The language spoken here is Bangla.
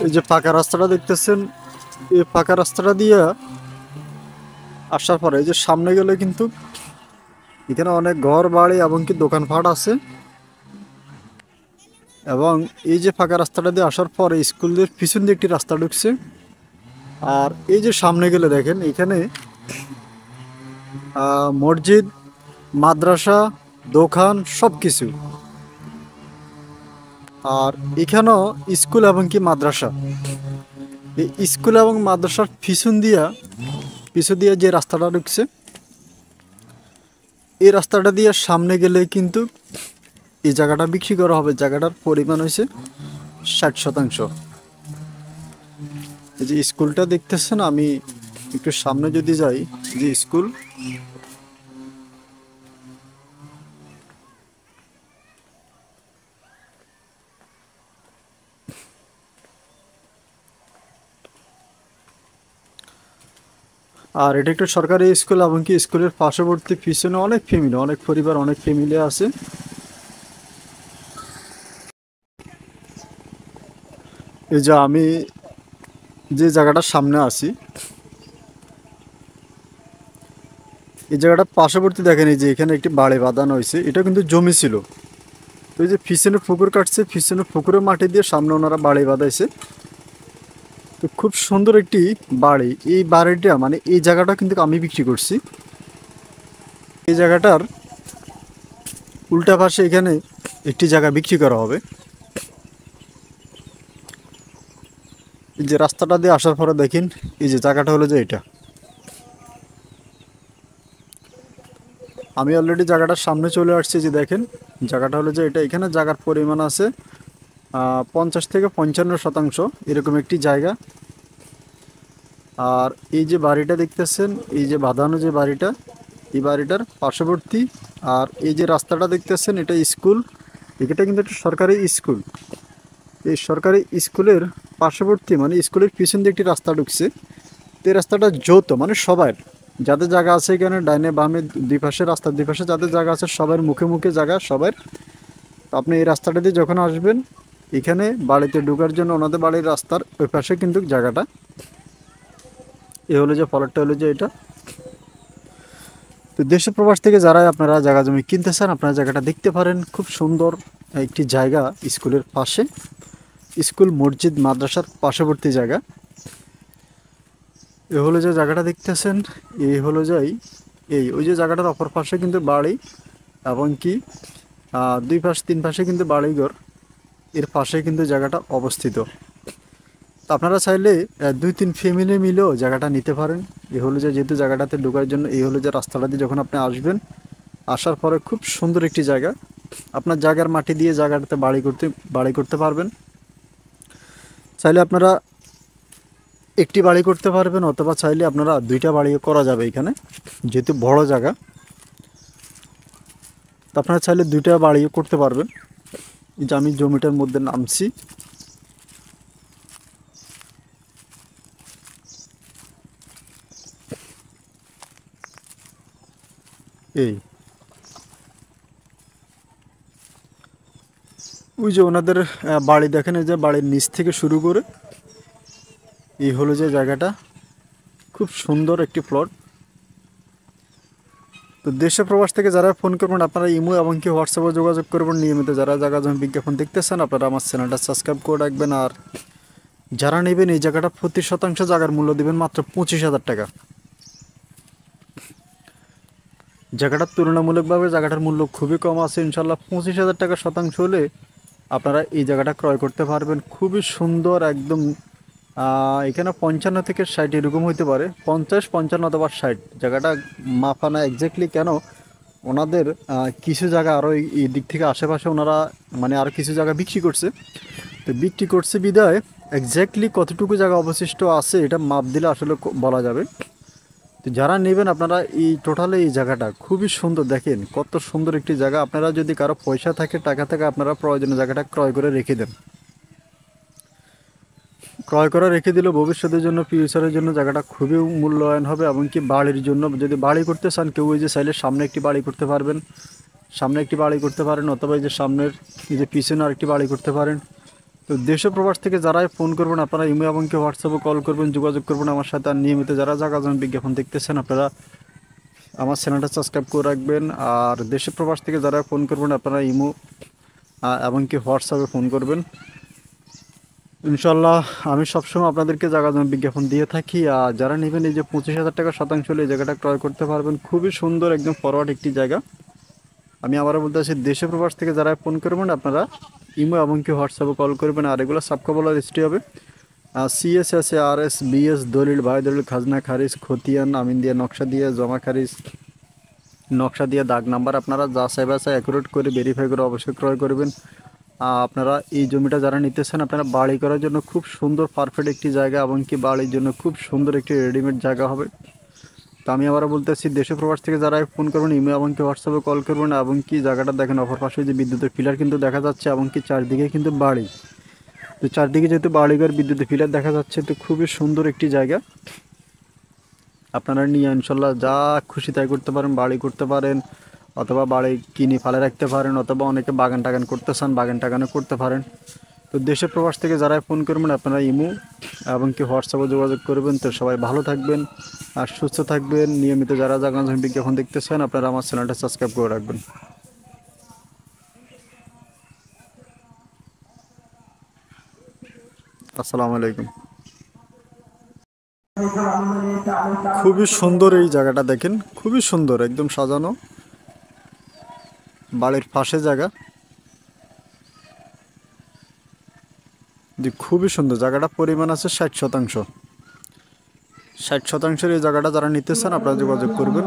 এই যে পাকা রাস্তাটা দেখতেছেন, এই পাকা রাস্তাটা দিয়ে আসার পরে এই যে সামনে গেলে কিন্তু এখানে অনেক ঘর বাড়ি এবং কি দোকানপাট আছে। এবং এই যে ফাঁকা রাস্তাটা দিয়ে আসার পরে স্কুলের পিছন দিয়ে একটি রাস্তা ঢুকছে। আর এই যে সামনে গেলে দেখেন এখানে মসজিদ, মাদ্রাসা, দোকান সব কিছু। আর এখানেও স্কুল এবং কি মাদ্রাসা। এই স্কুল এবং মাদ্রাসার পিছন দিয়ে যে রাস্তাটা ঢুকছে, এই রাস্তাটা দিয়ে সামনে গেলে কিন্তু এই জায়গাটা বিক্রি করা হবে। জায়গাটার পরিমাণ হয়েছে 60%। এই যে স্কুলটা দেখতেছেন, আমি একটু সামনে যদি যাই, যে স্কুল, আর এটা একটা সরকারি স্কুল এবং কি স্কুলের পার্শ্ববর্তী পিছনে অনেক ফ্যামিলি, অনেক পরিবার, অনেক ফ্যামিলি আছে। এই যে আমি যে জায়গাটার সামনে আছি, এই জায়গাটা পার্শ্ববর্তী দেখেন, এই যে এখানে একটি বাড়ি বাঁধানো হয়েছে। এটা কিন্তু জমি ছিল। তো এই যে পিছনে পুকুর কাটছে, পিছনে পুকুরের মাটি দিয়ে সামনে ওনারা বাড়ি বাঁধাইছে। তো খুব সুন্দর একটি বাড়ি। এই বাড়িটা মানে এই জায়গাটা কিন্তু আমি বিক্রি করছি। এই জায়গাটার উল্টা পাশে এখানে একটি জায়গা বিক্রি করা হবে। এই যে রাস্তাটা দিয়ে আসার পরে দেখেন, এই যে জায়গাটা হলো যে এটা। আমি অলরেডি জায়গাটার সামনে চলে আসছি। যে দেখেন জায়গাটা হলো যে এটা। এখানে জায়গার পরিমাণ আছে 50 থেকে 55% এরকম একটি জায়গা। আর এই যে বাড়িটা দেখতেছেন, এই যে বাঁধানো যে বাড়িটা, এই বাড়িটার পার্শ্ববর্তী। আর এই যে রাস্তাটা দেখতেছেন, এটা স্কুল। এটা কিন্তু একটা সরকারি স্কুল। এই সরকারি স্কুলের পার্শ্ববর্তী মানে স্কুলের পিছন দিয়ে একটি রাস্তা ঢুকছে। তো এই রাস্তাটা যৌথ, মানে সবার যাদের জায়গা আছে এখানে ডাইনে বামে দুই পাশে, রাস্তার দুই পাশে যাদের জায়গা আছে সবার মুখে মুখে জায়গা সবার। তো আপনি এই রাস্তাটা দিয়ে যখন আসবেন, এখানে বাড়িতে ঢোকার জন্য ওনাদের বাড়ির রাস্তার ওই পাশে কিন্তু জায়গাটা। এ হলো যে ফলকটা হলো যে এটা। তো দেশ প্রবাস থেকে যারাই আপনারা জায়গা জমি কিনতে চান, আপনারা জায়গাটা দেখতে পারেন। খুব সুন্দর একটি জায়গা, স্কুলের পাশে, স্কুল, মসজিদ, মাদ্রাসার পার্শ্ববর্তী জায়গা। এ হলো যে জায়গাটা দেখতেছেন, এই হলো যাই এই ওই যে জায়গাটার অপর পাশে কিন্তু বাড়ি এবং কি দুই পাশ তিন পাশে কিন্তু বাড়িঘর। এর পাশে কিন্তু জায়গাটা অবস্থিত। তো আপনারা চাইলে 2-3 ফ্যামিলি মিলেও জায়গাটা নিতে পারেন। এ হলো যে যেহেতু জায়গাটাতে ঢোকার জন্য এই হলো যে রাস্তাটা দিয়ে যখন আপনি আসবেন, আসার পরে খুব সুন্দর একটি জায়গা। আপনার জায়গার মাটি দিয়ে জায়গাটাতে বাড়ি করতে পারবেন। চাইলে আপনারা একটি বাড়ি করতে পারবেন, অথবা চাইলে আপনারা 2টা বাড়িও করা যাবে এখানে, যেহেতু বড় জায়গা। তো আপনারা চাইলে 2টা বাড়িও করতে পারবেন। এই যে আমি জমিটার মধ্যে নামছি। এই ওই যে ওনাদের বাড়ি দেখেন, এই যে বাড়ির নিচ থেকে শুরু করে এই হলো যে জায়গাটা। খুব সুন্দর একটি প্লট। তো দেশে প্রবাস থেকে যারা ফোন করবেন, আপনারা ইমো এবং কি হোয়াটসঅ্যাপে যোগাযোগ করবেন নিয়মিত। যারা জায়গা জমি বিজ্ঞাপন দেখতেছেন, আপনারা আমার চ্যানেলটা সাবস্ক্রাইব করে রাখবেন। আর যারা নেবেন, এই জায়গাটা প্রতি শতাংশ জায়গার মূল্য দিবেন মাত্র 25,000 টাকা। জায়গাটার তুলনামূলকভাবে জায়গাটার মূল্য খুবই কম আছে। ইনশাল্লাহ 25,000 টাকা শতাংশ হলে আপনারা এই জায়গাটা ক্রয় করতে পারবেন। খুবই সুন্দর একদম। এখানে 55 থেকে 60 এরকম হইতে পারে, 50, 55 অথবা 60। জায়গাটা মাপা না এক্স্যাক্টলি, কেন ওনাদের কিছু জায়গা আরও এই দিক থেকে আশেপাশে ওনারা মানে আরও কিছু জায়গা বিক্রি করছে। তো বিক্রি করছে বিদায় এক্স্যাক্টলি কতটুকু জায়গা অবশিষ্ট আছে এটা মাপ দিলে আসলে বলা যাবে। তো যারা নেবেন, আপনারা এই টোটালে এই জায়গাটা খুবই সুন্দর। দেখেন কত সুন্দর একটি জায়গা। আপনারা যদি কারো পয়সা থাকে, টাকা থাকে, আপনারা প্রয়োজনীয় জায়গাটা ক্রয় করে রেখে দেন। ক্রয় করে রেখে দিলে ভবিষ্যতের জন্য, ফিউচারের জন্য জায়গাটা খুবই মূল্যায়ন হবে। এমনকি বাড়ির জন্য যদি বাড়ি করতে চান কেউ, ওই যে চাইলে সামনে একটি বাড়ি করতে পারবেন, সামনে একটি বাড়ি করতে পারেন, অথবা এই যে সামনের এই যে পিছনে আরেকটি বাড়ি করতে পারেন। তো তো দেশে প্রবাস থেকে যারাই ফোন করবেন আপনারা ইমো এবং কি হোয়াটসঅ্যাপে কল করবেন, যোগাযোগ করবেন আমার সাথে। আর নিয়মিত যারা জায়গা জমি বিজ্ঞাপন দেখতেছেন আপনারা আমার চ্যানেলটা সাবস্ক্রাইব করে রাখবেন। আর দেশে প্রবাস থেকে যারা ফোন করবেন আপনারা ইমো এবং কি হোয়াটসঅ্যাপে ফোন করবেন। ইনশাল্লাহ আমি সবসময় আপনাদেরকে জায়গা জমি বিজ্ঞাপন দিয়ে থাকি। আর যারা নেবেন এই যে 25,000 টাকা শতাংশ হলে এই জায়গাটা ক্রয় করতে পারবেন। খুবই সুন্দর একদম ফরওয়ার্ড একটি জায়গা। আমি আবারও বলতে চাচ্ছি দেশে প্রবাস থেকে যারা ফোন করবেন আপনারা ইমো এবং কি হোয়াটসঅ্যাপে কল করবেন। আর এগুলো সাবকবলার রেজিস্ট্রি হবে। সিএসএস আরএস বিএস দলিল ভাই দলিল খাজনা খারিজ খতিয়ান আমিন দিয়ে নকশা দিয়ে জমা খারিজ নকশা দিয়ে দাগ নাম্বার আপনারা যাচাই বাছাই অ্যাকুরেট করে ভেরিফাই করে অবশ্যই ক্রয় করবেন। আপনারা এই জমিটা যারা নিতেছেন আপনারা বাড়ি করার জন্য খুব সুন্দর পারফেক্ট একটি জায়গা এবং কি বাড়ির জন্য খুব সুন্দর একটি রেডিমেড জায়গা হবে। তো আমি আবারও বলতেছি দেশে প্রবাস থেকে যারা ফোন করবেন ইমেল এবং কি হোয়াটসঅ্যাপে কল করবেন। এবং কি জায়গাটা দেখেন অপর পাশে যে বিদ্যুতের পিলার কিন্তু দেখা যাচ্ছে এবং কি চারদিকে কিন্তু বাড়ি। তো চারদিকে যেহেতু বাড়িঘর বিদ্যুতের পিলার দেখা যাচ্ছে তো খুবই সুন্দর একটি জায়গা। আপনারা নিয়ে ইনশাল্লাহ যা খুশি তাই করতে পারেন, বাড়ি করতে পারেন অথবা বাড়ি কিনে ফেলে রাখতে পারেন অথবা অনেকে বাগান টাগান করতে চান বাগান টাগানও করতে পারেন। তো দেশে প্রবাস থেকে যারা ফোন করবেন আপনারা ইমো এবং কি হোয়াটসঅ্যাপে যোগাযোগ করবেন। তো সবাই ভালো থাকবেন আর সুস্থ থাকবেন। নিয়মিত যারা জায়গা জমি বিজ্ঞাপন দেখতেছেন আপনারা আমার চ্যানেলটা সাবস্ক্রাইব করে রাখবেন। আসসালামু আলাইকুম। খুবই সুন্দর এই জায়গাটা দেখেন, খুবই সুন্দর একদম সাজানো বাড়ির পাশে জায়গা। যে খুবই সুন্দর জায়গাটা পরিমাণ আছে 60%। 60%-এর এই জায়গাটা যারা নিতে চান আপনারা যোগাযোগ করবেন।